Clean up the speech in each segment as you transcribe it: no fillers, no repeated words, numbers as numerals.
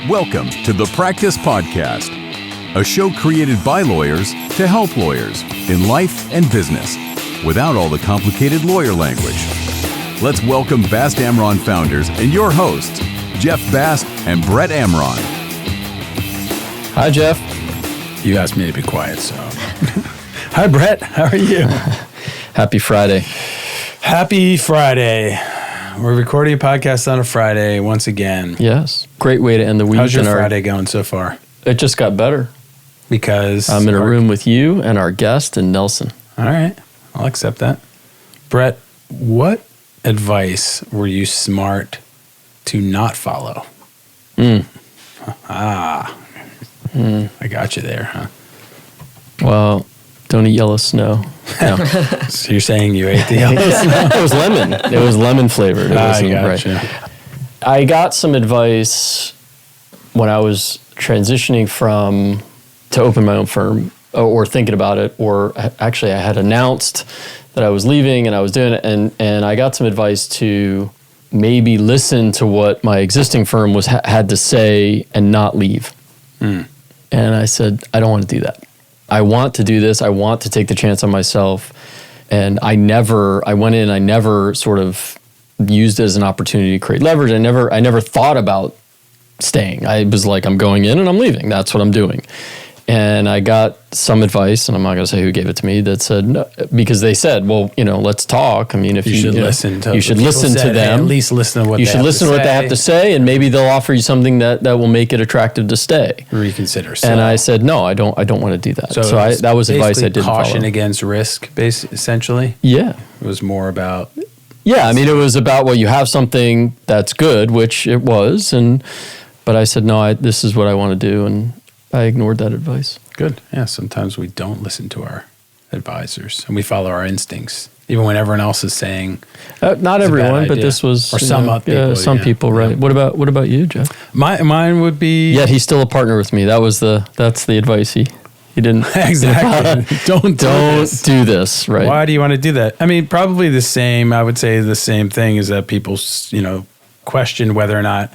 Welcome to the Practice Podcast, a show created by lawyers to help lawyers in life and business without all the complicated lawyer language. Let's welcome Bast Amron founders and your hosts, Jeff Bast and Brett Amron. Hi, Jeff. You asked me to be quiet, so. Hi, Brett. How are you? Happy Friday. Happy Friday. We're recording a podcast on a Friday once again. Yes. Great way to end the week. How's your Friday going so far? It just got better. Because I'm in a room with you and our guest and Nelson. All right. I'll accept that. Brett, what advice were you smart to not follow? I got you there, huh? Well, don't eat yellow snow. No. So you're saying you ate the yellow snow? It was lemon. It was lemon flavored. I gotcha. Right. I got some advice when I was transitioning to open my own firm or thinking about it, or actually I had announced that I was leaving and I was doing it, and I got some advice to maybe listen to what my existing firm had to say and not leave. And I said, I don't want to do that. I want to do this. I want to take the chance on myself. And I never sort of used it as an opportunity to create leverage. I never thought about staying. I was like, I'm going in and I'm leaving. That's what I'm doing. And I got some advice, and I'm not going to say who gave it to me, that said, no, because they said, well, let's talk. I mean, if you should listen to them. Hey, at least listen to what they have to say, and maybe they'll offer you something that will make it attractive to stay. Reconsider. And I said, no, I don't want to do that. So that was advice I didn't follow. Caution against risk, essentially? Yeah. It was more about... Yeah, I mean, it was about, well, you have something that's good, which it was, but I said, no, this is what I want to do, and I ignored that advice. Good. Yeah, sometimes we don't listen to our advisors, and we follow our instincts, even when everyone else is saying not everyone, but this was... Or some people. Some people, right. Yeah. What about you, Jeff? Mine would be... Yet he's still a partner with me. That's the advice he didn't... Exactly. Don't do this, right? Why do you want to do that? I mean, probably the same, I would say the same thing is that people, question whether or not...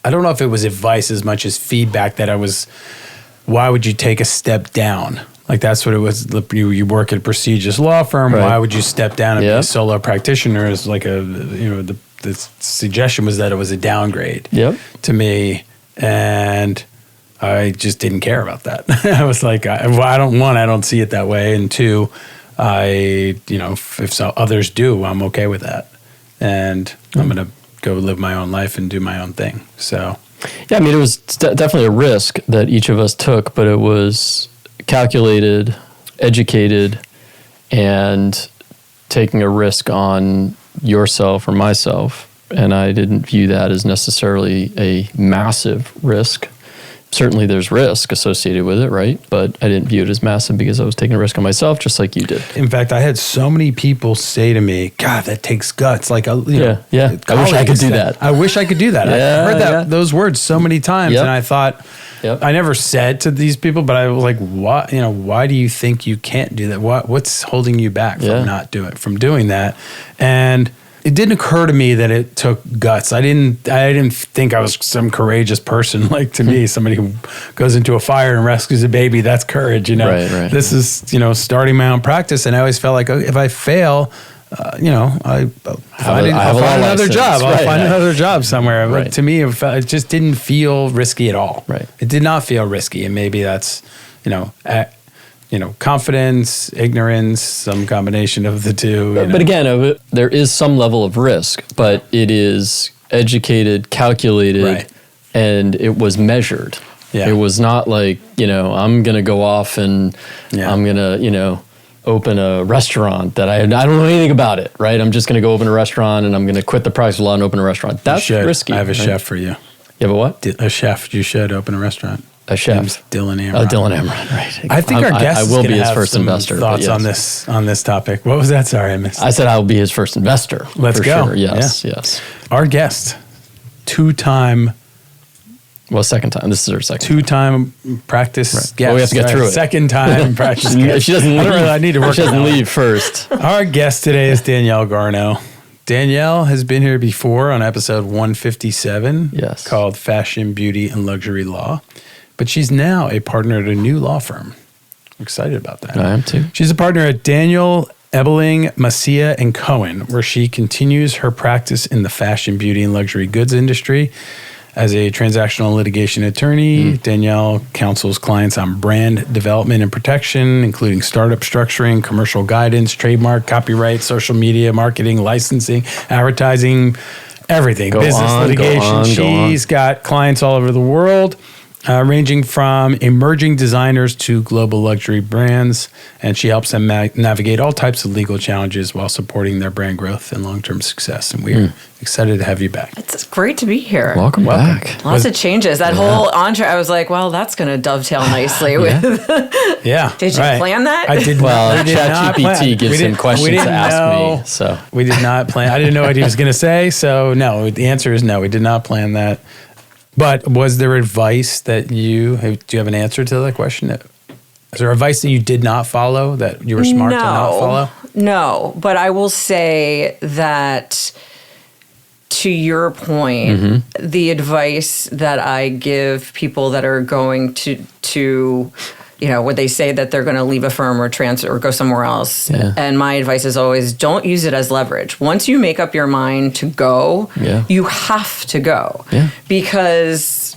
I don't know if it was advice as much as feedback that why would you take a step down? Like that's what it was. You work at a prestigious law firm. Right. Why would you step down and be a solo practitioner? Is like the suggestion was that it was a downgrade to me. And I just didn't care about that. I was like, I don't see it that way. And two, if others do, I'm okay with that. And I'm going to go live my own life and do my own thing. So, yeah, I mean, it was definitely a risk that each of us took, but it was calculated, educated, and taking a risk on yourself or myself. And I didn't view that as necessarily a massive risk. Certainly there's risk associated with it, right? But I didn't view it as massive because I was taking a risk on myself, just like you did. In fact, I had so many people say to me, God, that takes guts. Like, I wish I could do that. I wish I could do that. I heard those words so many times. And I thought, I never said to these people, but I was like, what, why do you think you can't do that? What's holding you back from doing that? And it didn't occur to me that it took guts. I didn't think I was some courageous person. Like to me, somebody who goes into a fire and rescues a baby, that's courage, Right. This is, starting my own practice. And I always felt like if I fail, I'll find another job. I'll find another job somewhere. Right. But to me, it just didn't feel risky at all. Right. It did not feel risky. And maybe that's, confidence, ignorance, some combination of the two. But again, there is some level of risk, but it is educated, calculated, and it was measured. Yeah. It was not like, I'm going to go off and I'm going to, open a restaurant that I don't know anything about it, right? I'm just going to go open a restaurant and I'm going to quit the practice law and open a restaurant. That's risky. I have a chef for you. You have a what? A chef. You should open a restaurant. A chef. Dylan Amron. Oh, Dylan Amron, right. I think our guest I will be his first investor. Thoughts on this topic. What was that? Sorry, I missed it. I said I will be his first investor. Let's go. Sure. Yes. Our guest, two-time... Well, second time. This is her second. Two-time practice guest. Well, we have to get through it. Second-time practice guest. She doesn't leave. I need to work. She doesn't leave first. Our guest today is Danielle Garno. Danielle has been here before on episode 157. Yes. Called Fashion, Beauty, and Luxury Law. But she's now a partner at a new law firm. I'm excited about that. I am too. She's a partner at Daniel Ebeling Maccia Cohen, where she continues her practice in the fashion, beauty, and luxury goods industry. As a transactional litigation attorney, Danielle counsels clients on brand development and protection, including startup structuring, commercial guidance, trademark, copyright, social media, marketing, licensing, advertising, everything. Business litigation. She's got clients all over the world, ranging from emerging designers to global luxury brands, and she helps them navigate all types of legal challenges while supporting their brand growth and long-term success. And we're excited to have you back. It's great to be here. Welcome back. Lots of changes. That whole entree, I was like, well, that's going to dovetail nicely with. Did you plan that? I did. Well, ChatGPT gives him questions to ask me. So we did not plan. I didn't know what he was going to say. So no, the answer is no. We did not plan that. But was there advice that do you have an answer to that question? Is there advice that you did not follow that you were smart to not follow? No, but I will say that to your point, the advice that I give people that are going to when they say that they're going to leave a firm or transfer or go somewhere else. Yeah. And my advice is always don't use it as leverage. Once you make up your mind to go, you have to go. Yeah. Because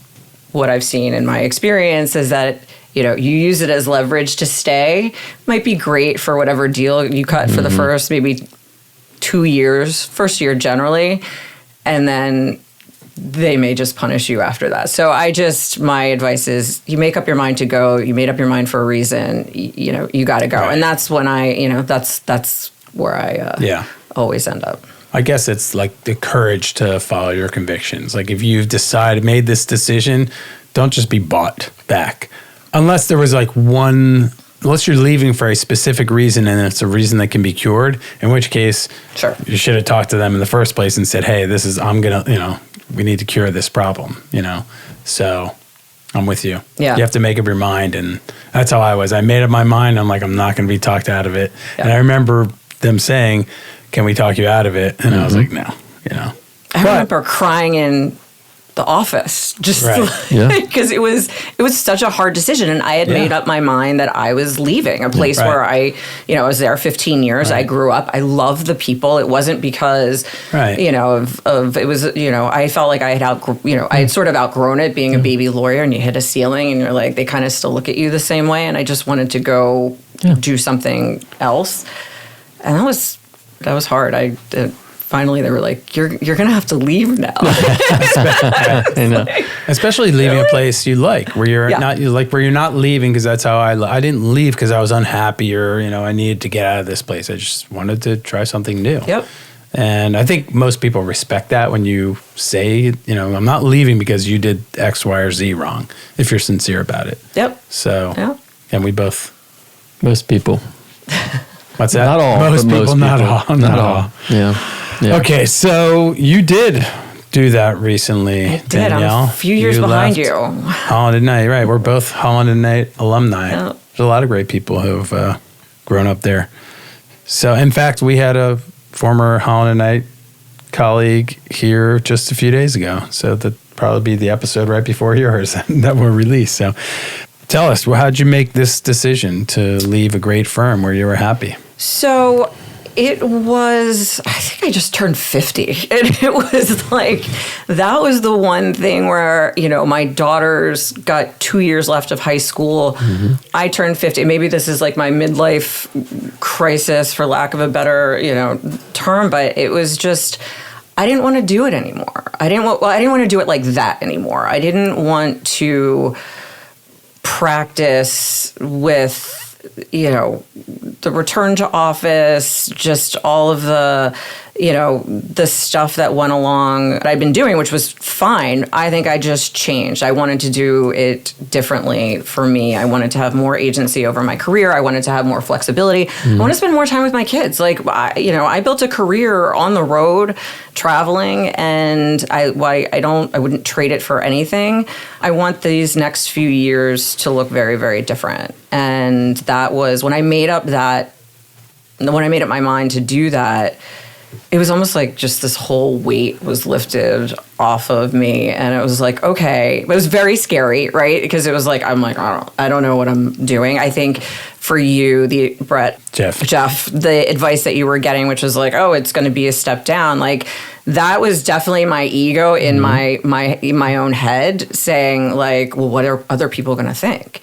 what I've seen in my experience is that, you use it as leverage to stay. Might be great for whatever deal you cut for the first maybe 2 years, first year generally. And then they may just punish you after that. So my advice is you make up your mind to go, you made up your mind for a reason, you got to go. Right. And that's when that's where I always end up. I guess it's like the courage to follow your convictions. Like if you've made this decision, don't just be bought back. Unless there was unless you're leaving for a specific reason and it's a reason that can be cured, in which case you should have talked to them in the first place and said, hey, we need to cure this problem, So I'm with you. Yeah. You have to make up your mind. And that's how I was. I made up my mind. I'm like, I'm not going to be talked out of it. Yeah. And I remember them saying, can we talk you out of it? And I was like, no, I remember crying in the office just because it was such a hard decision. And I had made up my mind that I was leaving a place where I was there 15 years. I grew up. I loved the people. It wasn't because, of it was, I felt like I had I had sort of outgrown it being a baby lawyer and you hit a ceiling and you're like, they kind of still look at you the same way. And I just wanted to go do something else. And that was hard. Finally, they were like, "You're going to have to leave now." Especially leaving a place you like, where you're not leaving because that's how I didn't leave because I was unhappy or I needed to get out of this place. I just wanted to try something new. Yep. And I think most people respect that when you say, I'm not leaving because you did X, Y, or Z wrong. If you're sincere about it. Yep. So, and we both. Most people. What's that? Not all. Most people, not all. Not all. Yeah. Okay, so you did do that recently, I did. Danielle. I'm a few years behind you. Holland & Knight, right. We're both Holland & Knight alumni. Yep. There's a lot of great people who have grown up there. So, in fact, we had a former Holland & Knight colleague here just a few days ago. So that'd probably be the episode right before yours that were released. So tell us, how'd you make this decision to leave a great firm where you were happy? So it was, I think I just turned 50. And it was like, that was the one thing where, my daughters got 2 years left of high school. Mm-hmm. I turned 50. Maybe this is like my midlife crisis, for lack of a better, term, but it was just, I didn't want to do it anymore. I didn't want to do it like that anymore. I didn't want to practice with, the return to office, just all of the, the stuff that went along that I'd been doing, which was fine. I think I just changed. I wanted to do it differently for me. I wanted to have more agency over my career. I wanted to have more flexibility. I want to spend more time with my kids. Like, I built a career on the road, traveling, and I wouldn't trade it for anything. I want these next few years to look very, very different. And that was when I made up my mind to do that. it was almost like just this whole weight was lifted off of me. And it was like, okay, it was very scary, right? Because it was like, I'm like, I don't know what I'm doing. I think for you, Jeff, the advice that you were getting, which was like, oh, it's going to be a step down. Like that was definitely my ego in my own head saying like, well, what are other people going to think?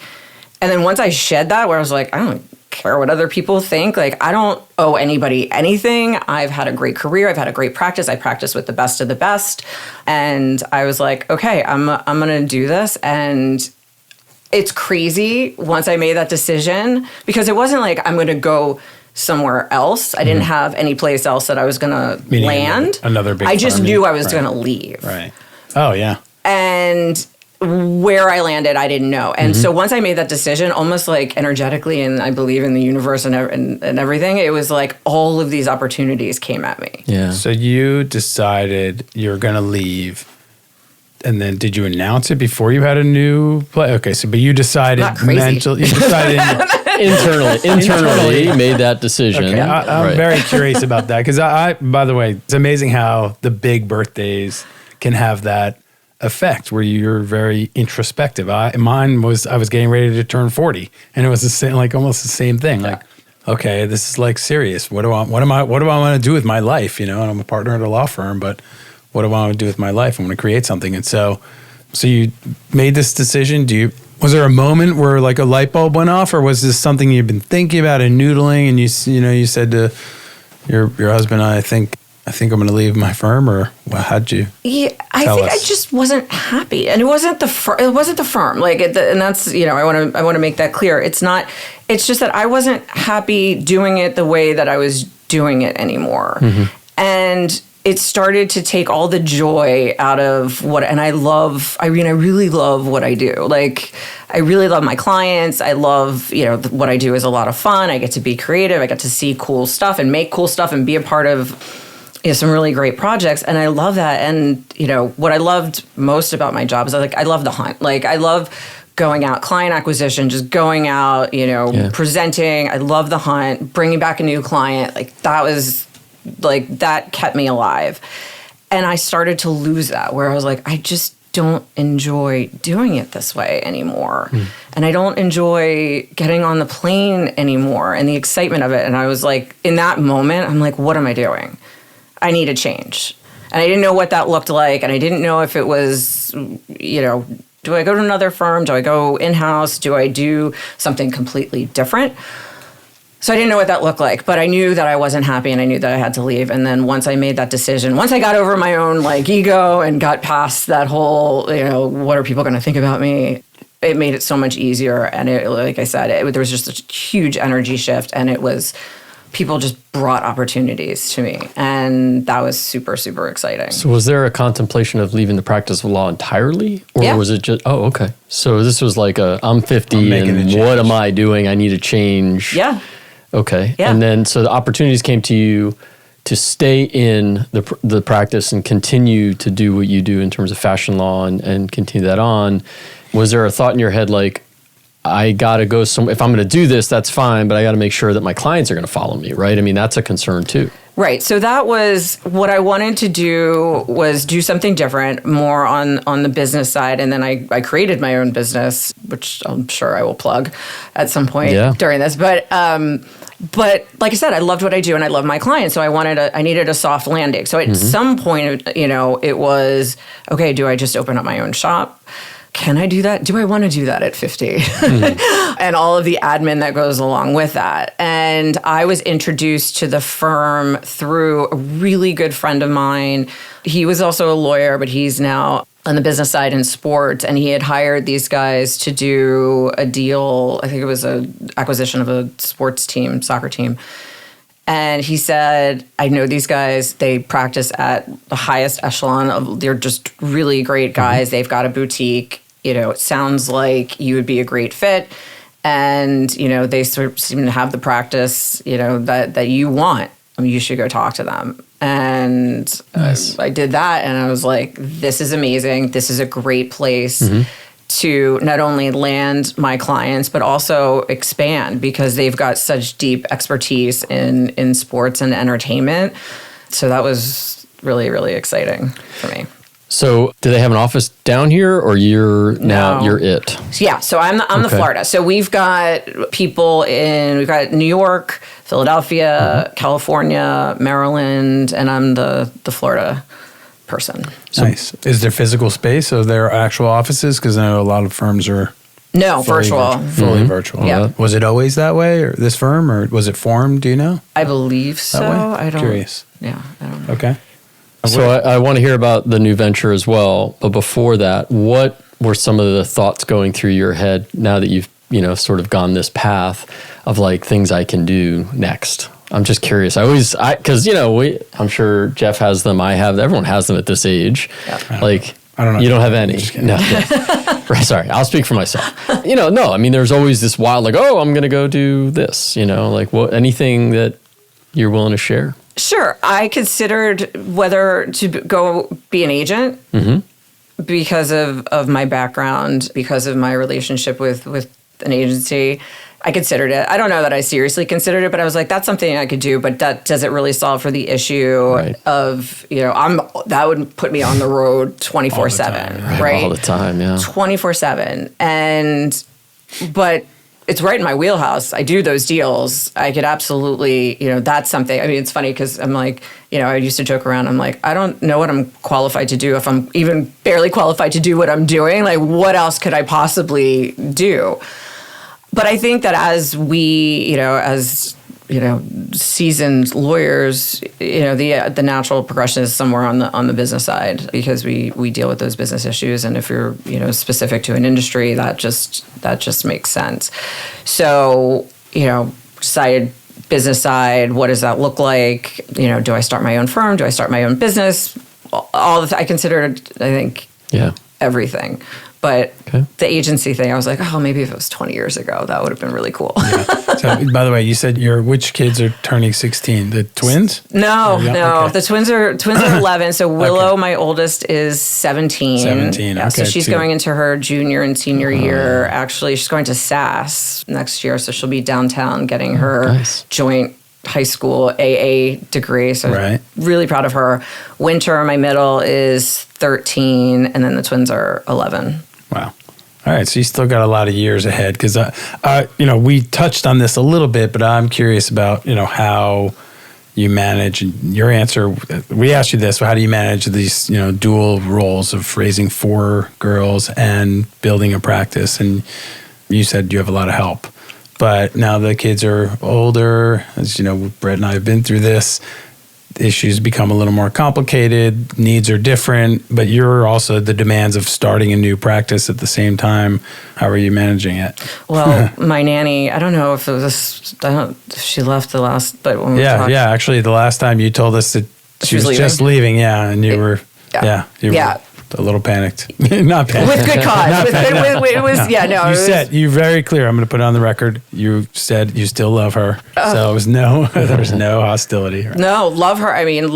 And then once I shed that, where I was like, I don't care what other people think. Like, I don't owe anybody anything. I've had a great career. I've had a great practice. I practice with the best of the best. And I was like, okay, I'm going to do this. And it's crazy once I made that decision, because it wasn't like I'm going to go somewhere else. I didn't have any place else that I was going to land. Another big I just firm. knew I was going to leave. Right. Oh, yeah. And where I landed, I didn't know. And so once I made that decision, almost like energetically, and I believe in the universe and everything, it was like all of these opportunities came at me. Yeah. So you decided you're going to leave. And then did you announce it before you had a new play? Okay, so but you decided mentally. You decided internally made that decision. Okay, I'm very curious about that because by the way, it's amazing how the big birthdays can have that effect where you're very introspective. I was getting ready to turn 40, and it was the same, like almost the same thing. Like, okay, this is like serious. What do I want to do with my life? You know, and I'm a partner at a law firm, but what do I want to do with my life? I want to create something. And so you made this decision. Was there a moment where like a light bulb went off, or was this something you've been thinking about and noodling? And you said to your husband, I think I'm going to leave my firm, or how'd you? Yeah, I think I just wasn't happy, and it wasn't the firm. Like, and that's I want to make that clear. It's not. It's just that I wasn't happy doing it the way that I was doing it anymore, and it started to take all the joy out of what. And I really love what I do. Like, I really love my clients. I love what I do is a lot of fun. I get to be creative. I get to see cool stuff and make cool stuff and be a part of some really great projects, and I love that. And what I loved most about my job is I love the hunt. Like, I love going out, client acquisition, just going out, presenting. I love the hunt, bringing back a new client. Like, that was that kept me alive. And I started to lose that, where I was like, I just don't enjoy doing it this way anymore. And I don't enjoy getting on the plane anymore and the excitement of it. And I was like, in that moment, I'm like, what am I doing? I need a change. And I didn't know what that looked like. And I didn't know if it was, do I go to another firm? Do I go in-house? Do I do something completely different? So I didn't know what that looked like, but I knew that I wasn't happy, and I knew that I had to leave. And then once I made that decision, once I got over my own ego and got past that whole, what are people going to think about me? It made it so much easier. And it, like I said, there was just a huge energy shift, and it was, people just brought opportunities to me. And that was super, super exciting. So was there a contemplation of leaving the practice of law entirely? Or was it just, okay. So this was like I'm 50 and what am I doing? I need a change. Yeah. Okay. Yeah. And then, so the opportunities came to you to stay in the practice and continue to do what you do in terms of fashion law and continue that on. Was there a thought in your head like, I got to go somewhere, if I'm going to do this, that's fine, but I got to make sure that my clients are going to follow me, right? I mean, that's a concern too. Right. So that was what I wanted to do, was do something different, more on the business side. And then I created my own business, which I'm sure I will plug at some point during this. But like I said, I loved what I do and I love my clients. So I needed a soft landing. So at some point, it was, okay, do I just open up my own shop? Can I do that? Do I want to do that at 50? And all of the admin that goes along with that. And I was introduced to the firm through a really good friend of mine. He was also a lawyer, but he's now on the business side in sports. And he had hired these guys to do a deal. I think it was an acquisition of a sports team, soccer team. And he said, I know these guys, they practice at the highest echelon they're just really great guys. They've got a boutique. It sounds like you would be a great fit. And, they sort of seem to have the practice, that you want. I mean, you should go talk to them. And nice. I did that. And I was like, this is amazing. This is a great place to not only land my clients, but also expand, because they've got such deep expertise in sports and entertainment Mm-hmm. that was really, really exciting for me. So, do they have an office down here, or you're it? Yeah, so I'm the Florida. So we've got people we've got New York, Philadelphia, California, Maryland, and I'm the Florida person. Nice. Is there physical space? Are there actual offices? Because I know a lot of firms are virtual. Fully virtual. Yeah. Was it always that way, or this firm, or was it formed? Do you know? I believe so. I don't. Curious. Yeah, I don't know. Okay. So I want to hear about the new venture as well. But before that, what were some of the thoughts going through your head now that you've, sort of gone this path of like things I can do next? I'm just curious. Because, I'm sure Jeff has them. I have, everyone has them at this age. Yeah. Like, I don't know. You don't have any. No. Right, sorry. I'll speak for myself. No, I mean, there's always this wild, like, oh, I'm going to go do this, like anything that you're willing to share? Sure. I considered whether to go be an agent because of my background, because of my relationship with an agency. I considered it. I don't know that I seriously considered it, but I was like, that's something I could do, but that doesn't really solve for the issue of, that would put me on the road 24/7, right? All the time, yeah. 24/7. But it's right in my wheelhouse. I do those deals. I could absolutely, that's something. I mean, it's funny because I'm like, I used to joke around. I'm like, I don't know what I'm qualified to do if I'm even barely qualified to do what I'm doing. Like, what else could I possibly do? But I think that as we, seasoned lawyers, the natural progression is somewhere on the business side because we deal with those business issues, and if you're specific to an industry, that just makes sense. So decided business side, what does that look like? Do I start my own firm? Do I start my own business? I considered, I think, everything. But the agency thing, I was like, oh, maybe if it was 20 years ago, that would have been really cool. Yeah. So, by the way, you said which kids are turning 16? The twins? No. Okay. The twins are 11. So Willow, my oldest, is 17. 17, yeah, so she's going into her junior and senior year. Actually, she's going to SAS next year. So she'll be downtown getting her joint high school AA degree. So really proud of her. Winter, my middle, is 13. And then the twins are 11. Wow. All right. So you still got a lot of years ahead because, we touched on this a little bit, but I'm curious about, how you manage your answer. We asked you this, how do you manage these, dual roles of raising 4 girls and building a practice? And you said you have a lot of help. But now the kids are older. As you know, Brett and I have been through this. Issues become a little more complicated. Needs are different. But you're also the demands of starting a new practice at the same time. How are you managing it? Well, my nanny, I don't know if it was if she left the last, but when we talked. Yeah. Actually, the last time you told us that she was just leaving. Yeah. And you were, you were a little panicked. Not panicked. With good cause. You're very clear. I'm going to put it on the record. You said you still love her. So there was no hostility. Right? No, love her. I mean,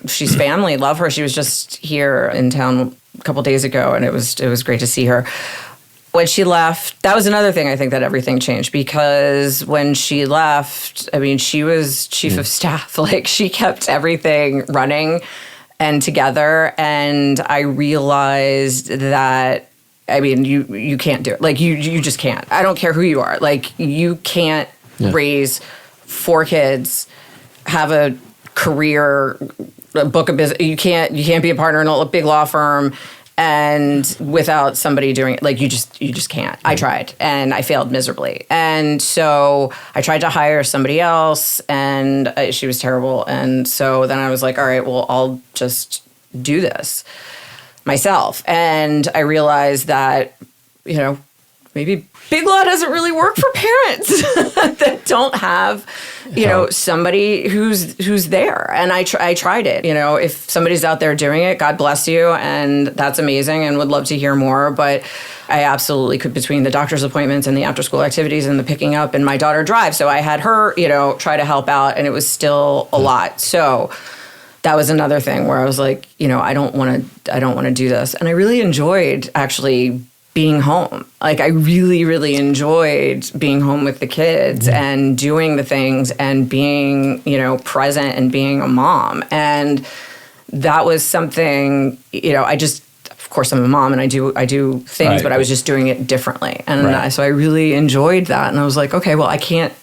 she's family. Love her. She was just here in town a couple days ago, and it was great to see her. When she left, that was another thing I think that everything changed, because when she left, I mean, she was chief of staff. Like, she kept everything running and together, and I realized that, I mean, you can't do it. Like, you just can't. I don't care who you are. Like, you can't raise 4 kids, have a career, a book of business. You can't be a partner in a big law firm, and without somebody doing it, like, you just can't. I tried, and I failed miserably. And so I tried to hire somebody else, and she was terrible. And so then I was like, all right, well, I'll just do this myself. And I realized that, maybe big law doesn't really work for parents that don't have, somebody who's there. And I tried it. If somebody's out there doing it, God bless you, and that's amazing, and would love to hear more. But I absolutely could, between the doctor's appointments and the after-school activities and the picking up, and my daughter drives, so I had her, try to help out, and it was still a lot. So that was another thing where I was like, I don't want to do this. And I really enjoyed actually being home. Like, I really, really enjoyed being home with the kids and doing the things and being, present and being a mom. And that was something, of course I'm a mom and I do things, Right. but I was just doing it differently. And so I really enjoyed that. And I was like, okay, well, I can't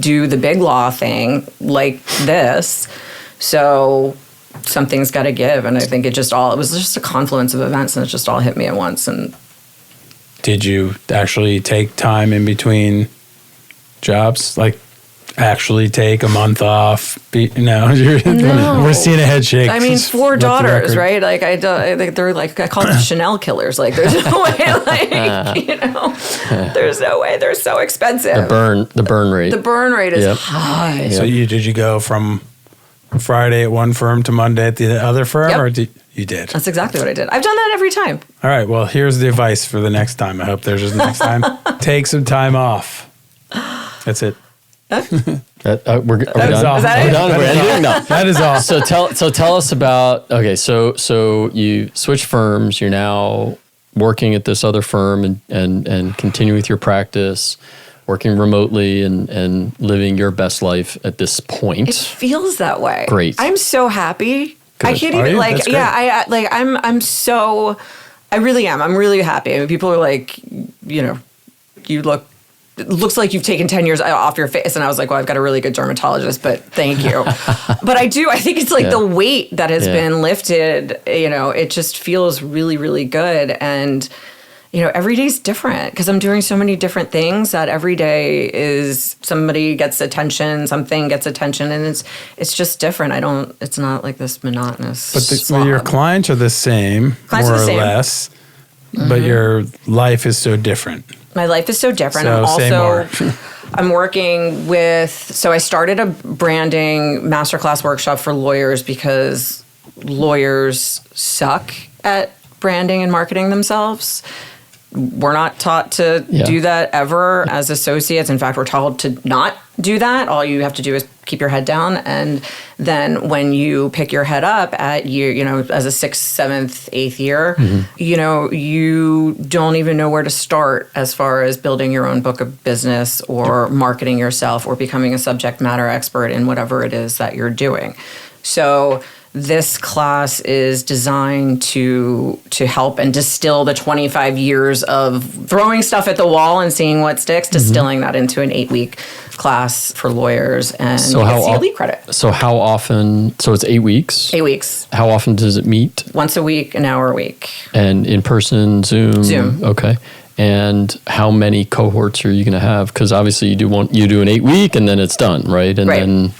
do the big law thing like this. So something's got to give. And I think it was just a confluence of events, and it just all hit me at once. And Did you actually take time in between jobs? Like, actually take a month off? No. We're seeing a head shake. I mean, 4 daughters, right? Like, I they're like, I call them Chanel killers. Like, there's no way, there's no way. They're so expensive. The burn rate. The burn rate is high. So did you go from Friday at one firm to Monday at the other firm? Yep. Or you did? That's exactly what I did. I've done that every time. All right. Well, here's the advice for the next time. I hope there's a next time. Take some time off. That's it. Are we done? all. We're it? done? We're ending? No. That is all. So tell us about, so you switch firms. You're now working at this other firm and continue with your practice, working remotely and living your best life at this point. It feels that way. Great. I'm so happy. Good. I can't Are even you? That's great. I really am. I'm really happy. I mean, people are like, it looks like you've taken 10 years off your face. And I was like, well, I've got a really good dermatologist, but thank you. But I think it's like the weight that has been lifted, it just feels really, really good. And, every day's different because I'm doing so many different things that every day is somebody gets attention, something gets attention, and it's just different. It's not like this monotonous But your clients are the same, Clients more are the or same. less, but your life is so different. My life is so different. So I'm say also more. I'm working with, so I started a branding masterclass workshop for lawyers because lawyers suck at branding and marketing themselves. We're not taught to do that ever as associates. In fact, we're told to not do that. All you have to do is keep your head down. And then when you pick your head up at as a 6th, 7th, 8th year, you don't even know where to start as far as building your own book of business or marketing yourself or becoming a subject matter expert in whatever it is that you're doing. So this class is designed to help and distill the 25 years of throwing stuff at the wall and seeing what sticks, distilling that into an 8-week class for lawyers, and you get CLE credit. So how often? So it's 8 weeks. 8 weeks. How often does it meet? Once a week, an hour a week. And in person, Zoom. Zoom. Okay. And how many cohorts are you going to have? Because obviously you do an 8-week and then it's done, right? And then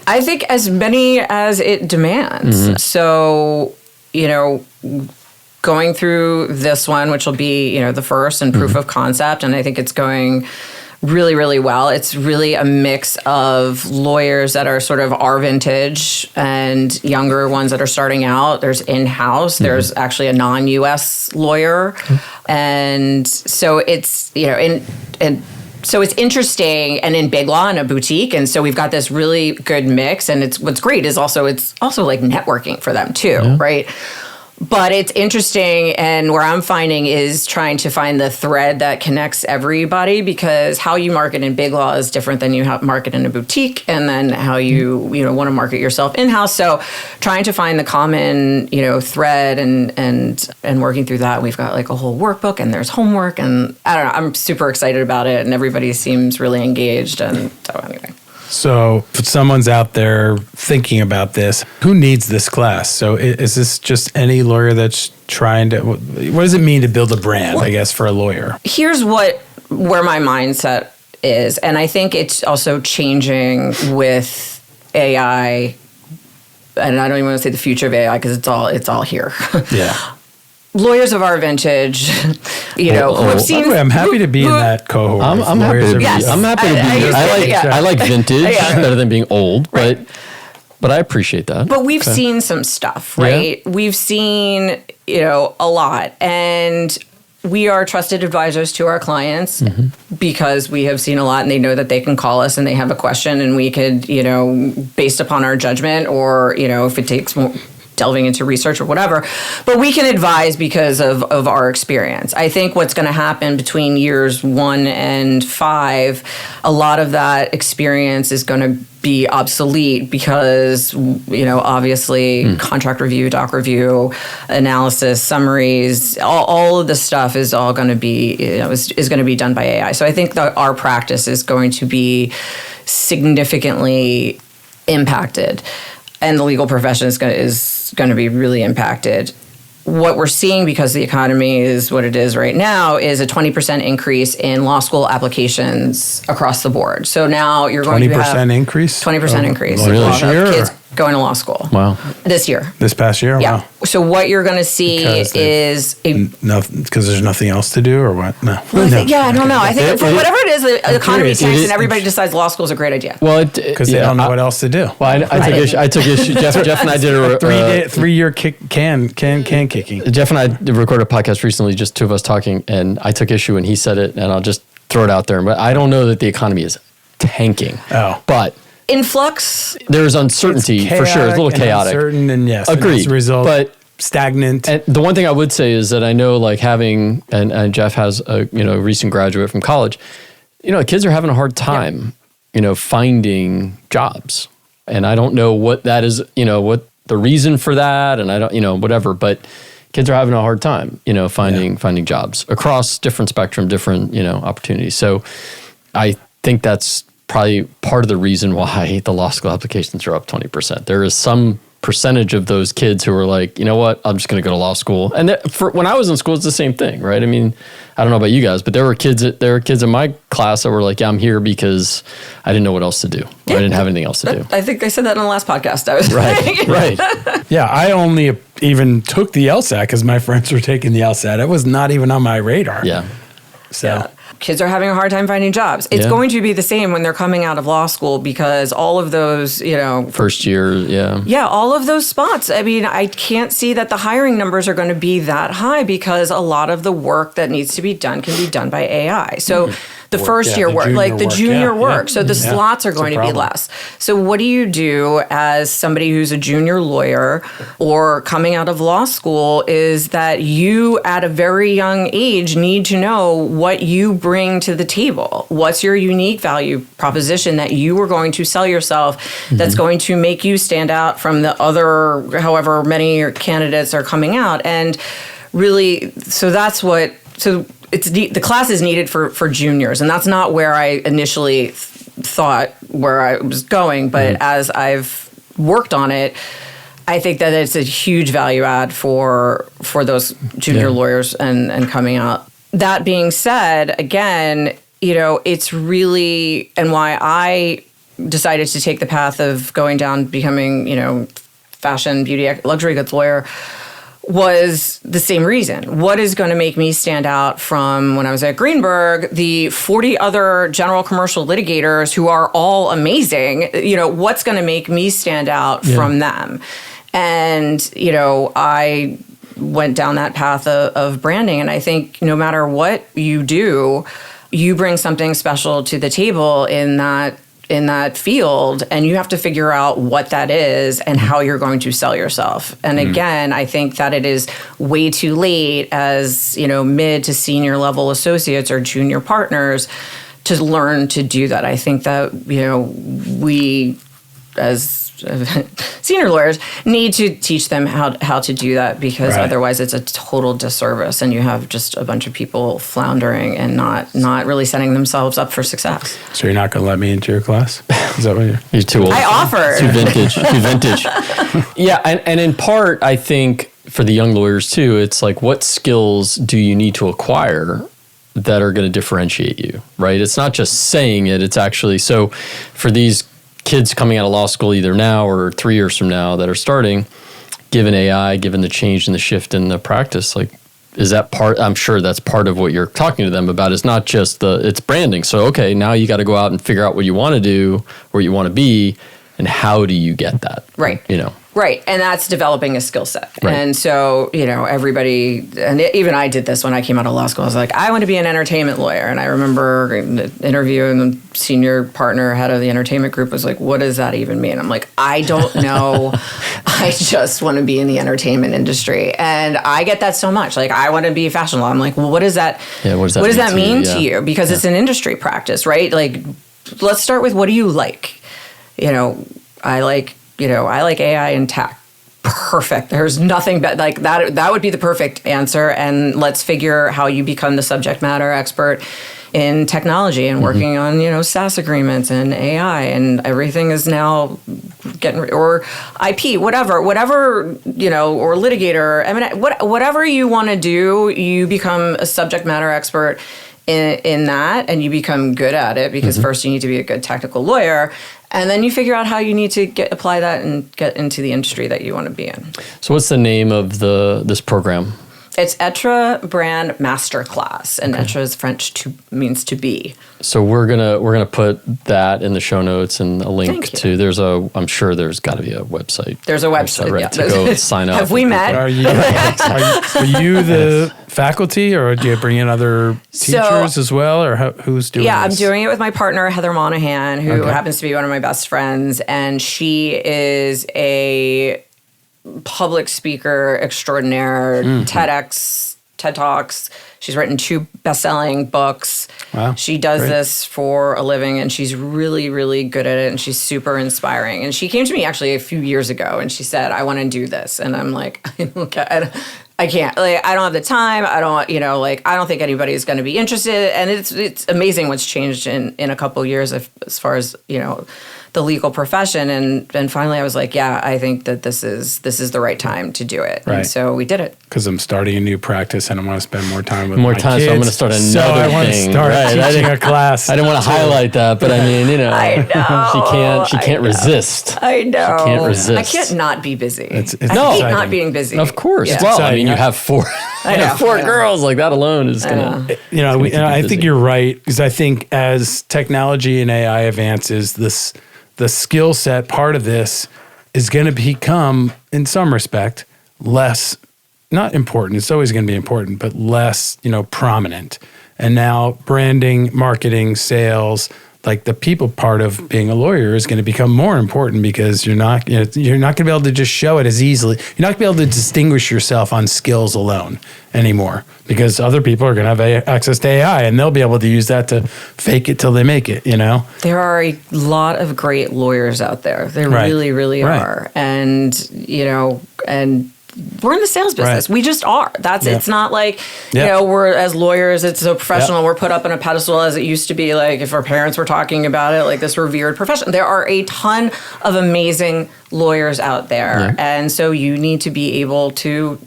I think as many as it demands. So, going through this one, which will be, the first and proof of concept, and I think it's going really, really well. It's really a mix of lawyers that are sort of our vintage and younger ones that are starting out. There's in-house. There's actually a non-US lawyer. And so it's, so it's interesting and in big law and a boutique. And so we've got this really good mix. And what's great is it's also like networking for them too, right? But it's interesting, and where I'm finding is trying to find the thread that connects everybody, because how you market in big law is different than you market in a boutique, and then how you want to market yourself in-house. So trying to find the common thread and working through that. We've got like a whole workbook, and there's homework, and I don't know. I'm super excited about it, and everybody seems really engaged. And so anyway. So if someone's out there thinking about this, who needs this class? So is this just any lawyer that's trying to, what does it mean to build a brand, I guess, for a lawyer? Here's where my mindset is. And I think it's also changing with AI. And I don't even want to say the future of AI because it's all here. Yeah. Lawyers of our vintage, who have seen. By the way, I'm happy to be in that cohort. I'm happy to be. Yes. I'm happy to be. I like vintage better than being old, but I appreciate that. But we've seen some stuff, right? Yeah. We've seen a lot, and we are trusted advisors to our clients because we have seen a lot, and they know that they can call us and they have a question, and we could, based upon our judgment, or if it takes delving into research or whatever, but we can advise because of our experience. I think what's going to happen between years 1 and 5, a lot of that experience is going to be obsolete because, obviously contract review, doc review, analysis, summaries, all of this stuff is all going to be, is going to be done by AI. So I think that our practice is going to be significantly impacted, and the legal profession is going to be really impacted. What we're seeing, because the economy is what it is right now, is a 20% increase in law school applications across the board. So now you're going to have 20% increase? 20% increase. Really? Of This year? kids going to law school. Wow. This year. This past year? Yeah. Wow. So what you're going to see is Because there's nothing else to do, or what? No. I don't know. I think for whatever it is, the economy curious. tanks and everybody decides law school is a great idea. Well, Because they don't know what else to do. Well, I took issue. Jeff and I did a 3-year can kicking. Jeff and I recorded a podcast recently, just two of us talking, and I took issue when he said it, and I'll just throw it out there. But I don't know that the economy is tanking. Oh. But In flux. there's uncertainty for sure. It's a little chaotic. Uncertain, and yes. Agreed. And as a result, But stagnant. and the one thing I would say is that I know, like, having and Jeff has a recent graduate from college. Kids are having a hard time, finding jobs, and I don't know what that is. What the reason for that, and I don't, whatever. But kids are having a hard time, finding jobs across different spectrum, different opportunities. So I think that's probably part of the reason why the law school applications are up 20%. There is some percentage of those kids who are like, you know what, I'm just going to go to law school. And when I was in school, it's the same thing, right? I mean, I don't know about you guys, but there were kids in my class that were like, yeah, I'm here because I didn't know what else to do. Or I didn't have anything else to do. I think I said that on the last podcast. I was Right. Yeah, I only even took the LSAT because my friends were taking the LSAT. It was not even on my radar. Yeah. So. Yeah. Kids are having a hard time finding jobs. It's going to be the same when they're coming out of law school because all of those, First year, yeah. Yeah, all of those spots. I mean, I can't see that the hiring numbers are going to be that high because a lot of the work that needs to be done can be done by AI. So the first year work, like the junior work. So the slots are going to be less. So what do you do as somebody who's a junior lawyer or coming out of law school is that you at a very young age need to know what you bring to the table. What's your unique value proposition that you are going to sell yourself that's going to make you stand out from the other however many candidates are coming out. And really, so that's what, so it's the class is needed for juniors, and that's not where I initially thought where I was going. But as I've worked on it, I think that it's a huge value add for those junior lawyers and coming out. That being said, again, it's really, and why I decided to take the path of going down, becoming, fashion, beauty, luxury goods lawyer, was the same reason. What is going to make me stand out from when I was at Greenberg, the 40 other general commercial litigators who are all amazing, what's going to make me stand out from them? And, I went down that path of branding. And I think no matter what you do, you bring something special to the table in that field, and you have to figure out what that is and how you're going to sell yourself. And again, I think that it is way too late as, mid to senior level associates or junior partners to learn to do that. I think that, we as senior lawyers need to teach them how to do that because otherwise it's a total disservice and you have just a bunch of people floundering and not really setting themselves up for success. So you're not going to let me into your class? Is that what you're too old? I offer. Too vintage. Yeah, and in part, I think for the young lawyers too, it's like, what skills do you need to acquire that are going to differentiate you, right? It's not just saying it, it's actually, so for these kids coming out of law school either now or 3 years from now that are starting, given AI, given the change and the shift in the practice, like, is that part, I'm sure that's part of what you're talking to them about. It's not just it's branding. So, okay, now you got to go out and figure out what you want to do, where you want to be, and how do you get that? Right. Right. And that's developing a skill set. Right. And so, everybody, and even I did this when I came out of law school. I was like, I want to be an entertainment lawyer. And I remember interviewing the senior partner, head of the entertainment group, was like, what does that even mean? I'm like, I don't know. I just want to be in the entertainment industry. And I get that so much. Like, I want to be a fashion law. I'm like, well, what does that, what does that mean to you? Because it's an industry practice, right? Like, let's start with, what do you like? I like AI and tech. Perfect. There's nothing but like that. That would be the perfect answer. And let's figure how you become the subject matter expert in technology and working on, SaaS agreements and AI, and everything is now or IP, whatever, or litigator. I mean, whatever you want to do, you become a subject matter expert in that, and you become good at it because first you need to be a good technical lawyer. And then you figure out how you need to apply that and get into the industry that you want to be in. So what's the name of this program? It's Etra Brand Masterclass, and Etra is French means to be. So we're gonna put that in the show notes and a link to. I'm sure there's got to be a website. There's a website, right, to go sign up. Have we met? Are you the faculty, or do you bring in other teachers as well, or who's doing? Yeah, this? I'm doing it with my partner Heather Monahan, who happens to be one of my best friends, and she is a public speaker extraordinaire, TEDx, TED Talks. She's written 2 best-selling books. Wow. She does this for a living, and she's really, really good at it, and she's super inspiring. And she came to me actually a few years ago, and she said, I want to do this. And I'm like, okay, I can't. Like, I don't have the time. I don't, I don't think anybody's going to be interested. And it's amazing what's changed in a couple of years as far as, the legal profession. And finally I was like, yeah, I think that this is the right time to do it. Right. And so we did it. Because I'm starting a new practice and I want to spend more time with my kids. So I'm going to start another thing. I want to start teaching a class. I didn't want to highlight that, but I mean, I know. She can't resist. I know. She can't resist. I can't not be busy. It's I hate not being busy. Of course. Yeah. Well, I mean, you have 4 girls. Like, that alone is going to... I think you're right, because I think as technology and AI advances, the skill set part of this is going to become, in some respect, less, not important. It's always going to be important, but less, prominent. And now branding, marketing, sales, like the people part of being a lawyer is going to become more important, because you're not going to be able to just show it as easily. You're not going to be able to distinguish yourself on skills alone anymore, because other people are going to have access to AI, and they'll be able to use that to fake it till they make it, There are a lot of great lawyers out there. There really, really are. And, and we're in the sales business. We just are. It's not like, we're as lawyers, it's so professional. We're put up on a pedestal as it used to be, like if our parents were talking about it, like this revered profession. There are a ton of amazing lawyers out there. Yeah. And so you need to be able to,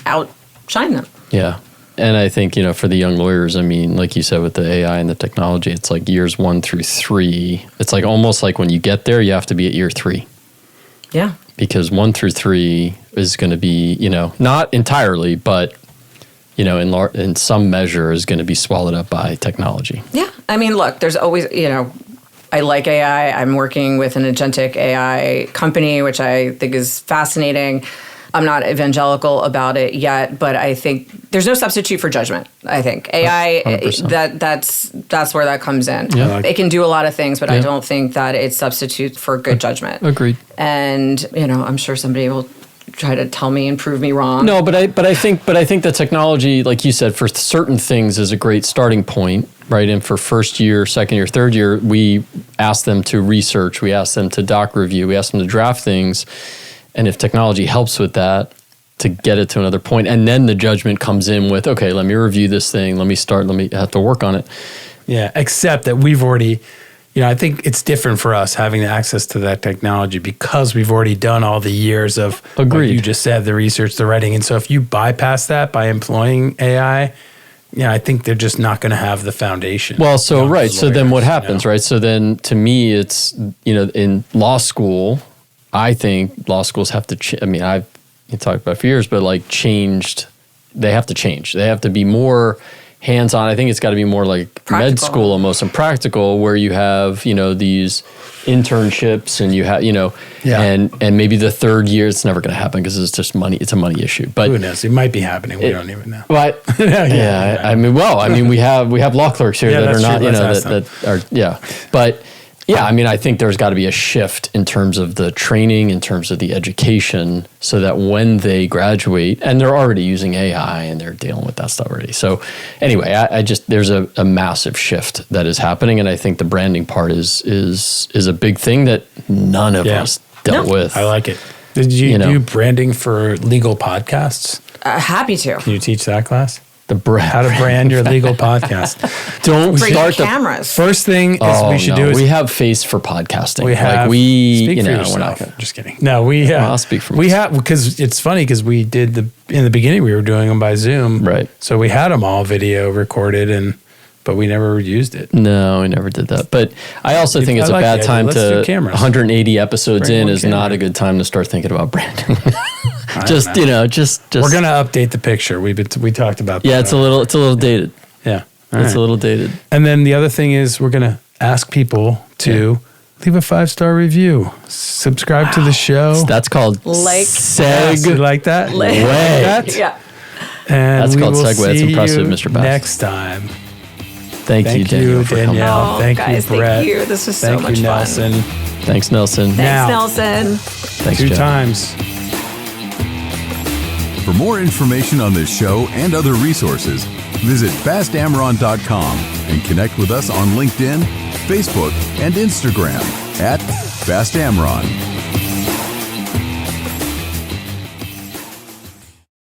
outshine them. Yeah. And I think, for the young lawyers, I mean, like you said, with the AI and the technology, it's like years 1 through 3. It's like almost like when you get there, you have to be at year 3. Yeah. Because 1 through 3 is going to be, not entirely, but, in some measure is going to be swallowed up by technology. Yeah. I mean, look, there's always, I like AI. I'm working with an agentic AI company, which I think is fascinating. I'm not evangelical about it yet, but I think there's no substitute for judgment. I think AI, 100%. That's where that comes in. Yeah. It can do a lot of things, but I don't think that it substitutes for good judgment. Agreed. And I'm sure somebody will try to tell me and prove me wrong. No, but I think the technology, like you said, for certain things is a great starting point, right? And for first year, second year, third year, we ask them to research, we ask them to doc review, we ask them to draft things. And if technology helps with that, to get it to another point, and then the judgment comes in with, okay, let me review this thing, let me have to work on it. Yeah, except that we've already, I think it's different for us having access to that technology, because we've already done all the years of, Agreed. What you just said, the research, the writing. And so if you bypass that by employing AI, I think they're just not going to have the foundation. Well, so right. So then what happens, right? So then to me, it's, in law school, I think law schools have to, I've talked about it for years, but like they have to change. They have to be more hands-on. I think it's got to be more like med Practical. school almost, and practical, where you have, these internships and you have, and maybe the third year it's never going to happen because it's just money. It's a money issue. But who knows? It might be happening. We don't even know. But Yeah. I mean, we have law clerks here that are that's not, true. Let's ask that are, but yeah, I mean, I think there's got to be a shift in terms of the training, in terms of the education, so that when they graduate, and they're already using AI and they're dealing with that stuff already. So anyway, I just, there's a massive shift that is happening. And I think the branding part is a big thing that none of us dealt with. I like it. Did you do branding for legal podcasts? Happy to. Can you teach that class? How to brand your legal podcast. Don't Bring start the cameras. First thing we should do is we have face for podcasting. we have speak for we're yourself. not gonna, Just kidding. No, we I'll speak for we myself. have, because it's funny because we did in the beginning we were doing them by Zoom, Right. So we had them all video recorded but we never used it. No, we never did that. But I also think it's I a like bad the time idea. Let's do to cameras. 180 episodes Bring in one is not camera. a good time to start thinking about branding. Just Just we're gonna update the picture. We talked about yeah, that. it's a little dated. Yeah. It's a little dated. And then the other thing is we're going to ask people to leave a 5-star review, subscribe to the show. That's called Like- Yes, you seg. like that? Like- that? Yeah. And That's we called will segue. That's see impressive, you Mr. Bass. Next time. Thank you, Daniel, for coming. Danielle. Oh, thank guys, you, Brett. thank you. This was so Thank much you, fun. Nelson. Thanks, Nelson. Thanks, Now. Nelson. Thanks, 2 Jeff. times. For more information on this show and other resources, visit fastamron.com and connect with us on LinkedIn, Facebook, and Instagram @FastAmron.